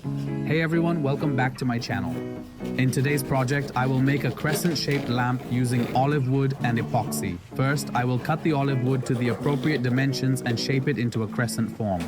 Hey everyone, welcome back to my channel. In today's project, I will make a crescent-shaped lamp using olive wood and epoxy. First, I will cut the olive wood to the appropriate dimensions and shape it into a crescent form.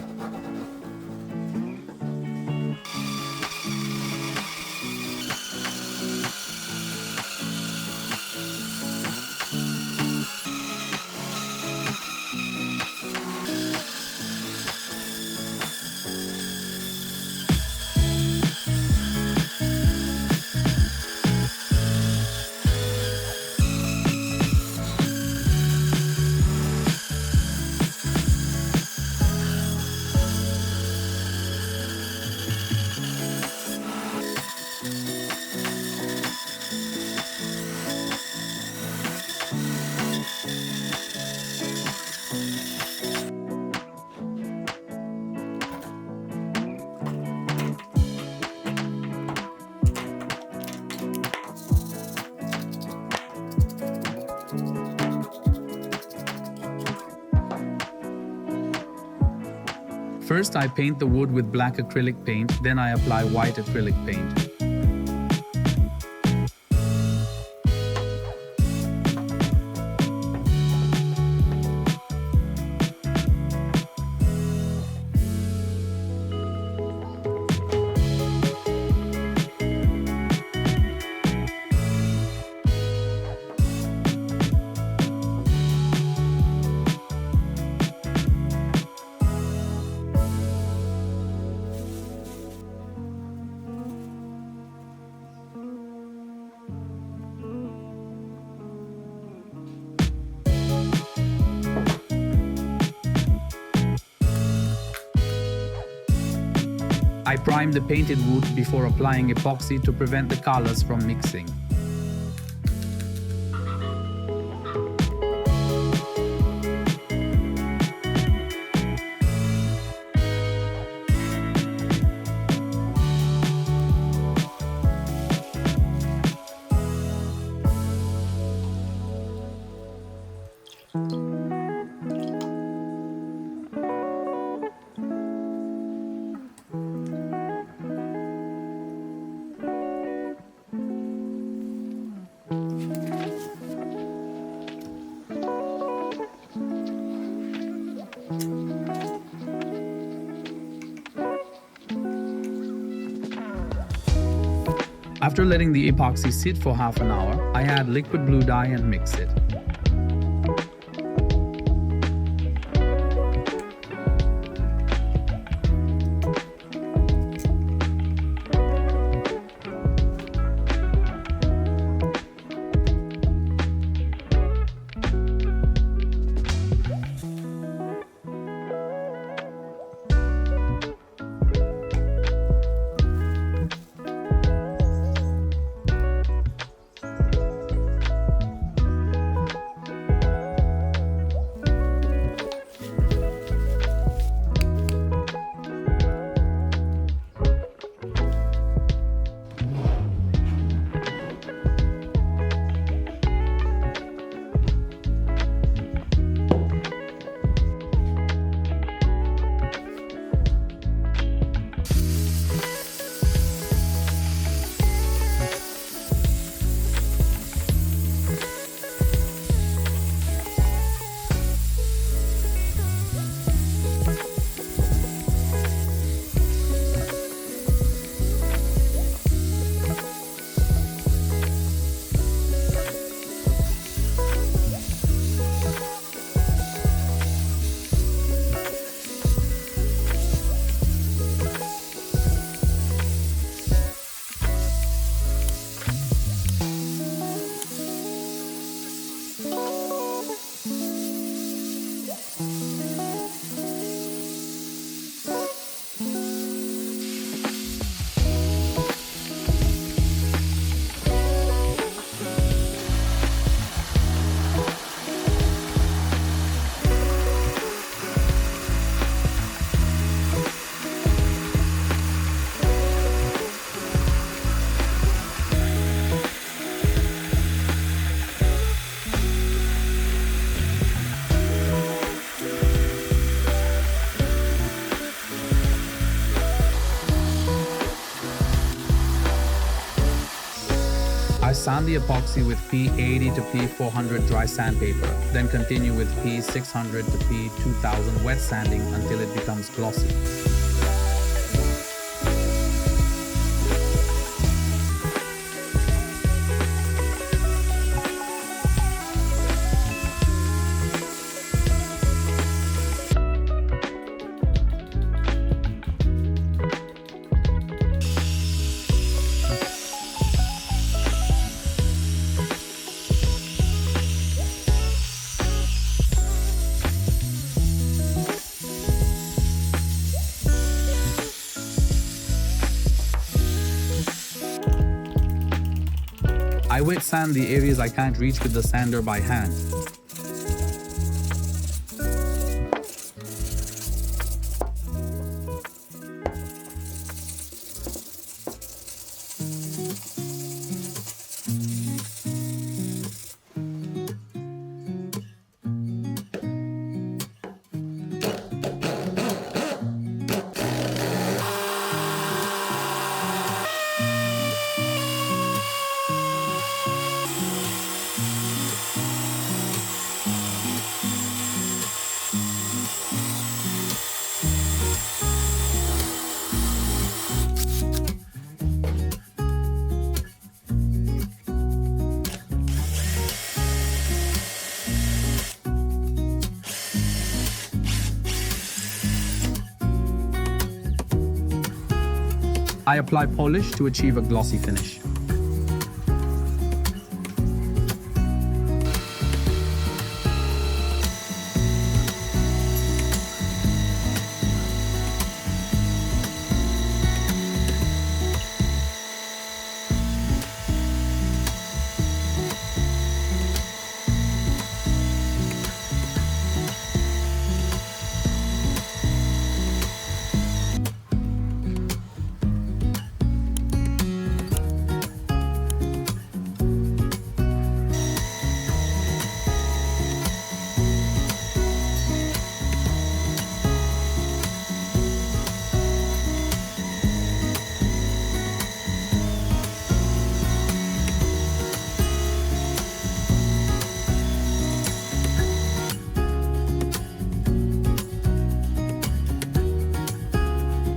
First, I paint the wood with black acrylic paint, then I apply white acrylic paint. I prime the painted wood before applying epoxy to prevent the colors from mixing. After letting the epoxy sit for half an hour, I add liquid blue dye and mix it. I sand the epoxy with P80 to P400 dry sandpaper, then continue with P600 to P2000 wet sanding until it becomes glossy. I wet sand the areas I can't reach with the sander by hand. I apply polish to achieve a glossy finish.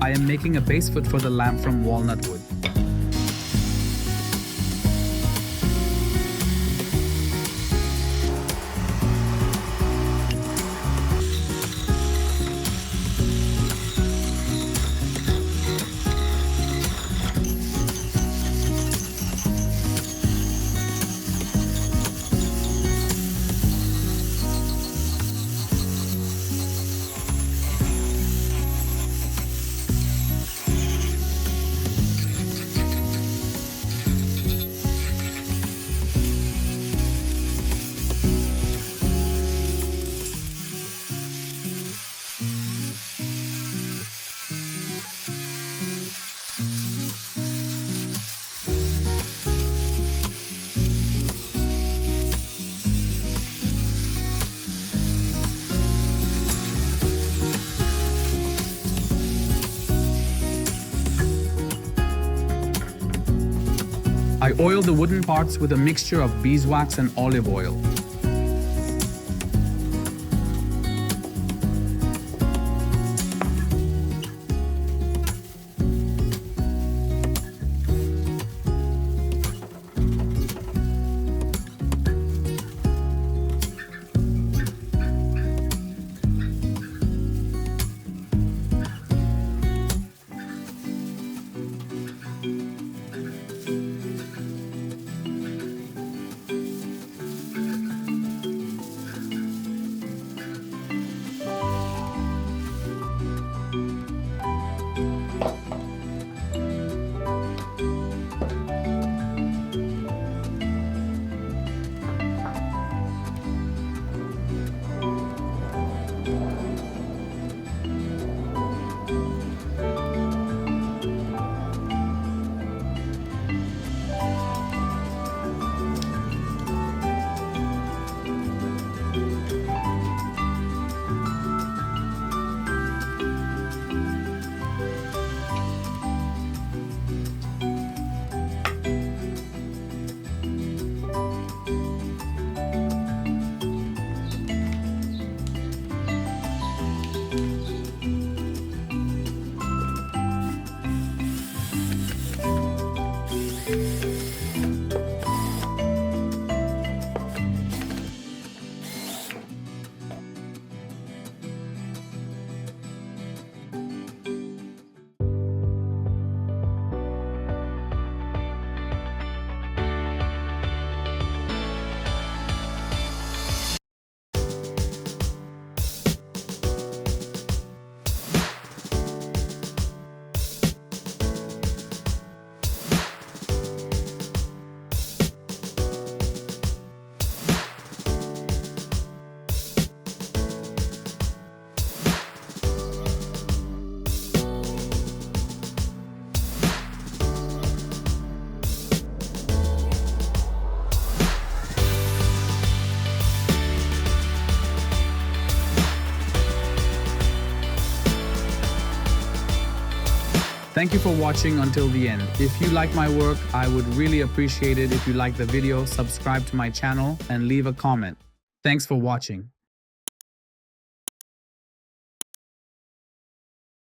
I am making a base foot for the lamp from walnut wood. I oil the wooden parts with a mixture of beeswax and olive oil. Thank you for watching until the end. If you like my work, I would really appreciate it if you like the video, subscribe to my channel, and leave a comment. Thanks for watching.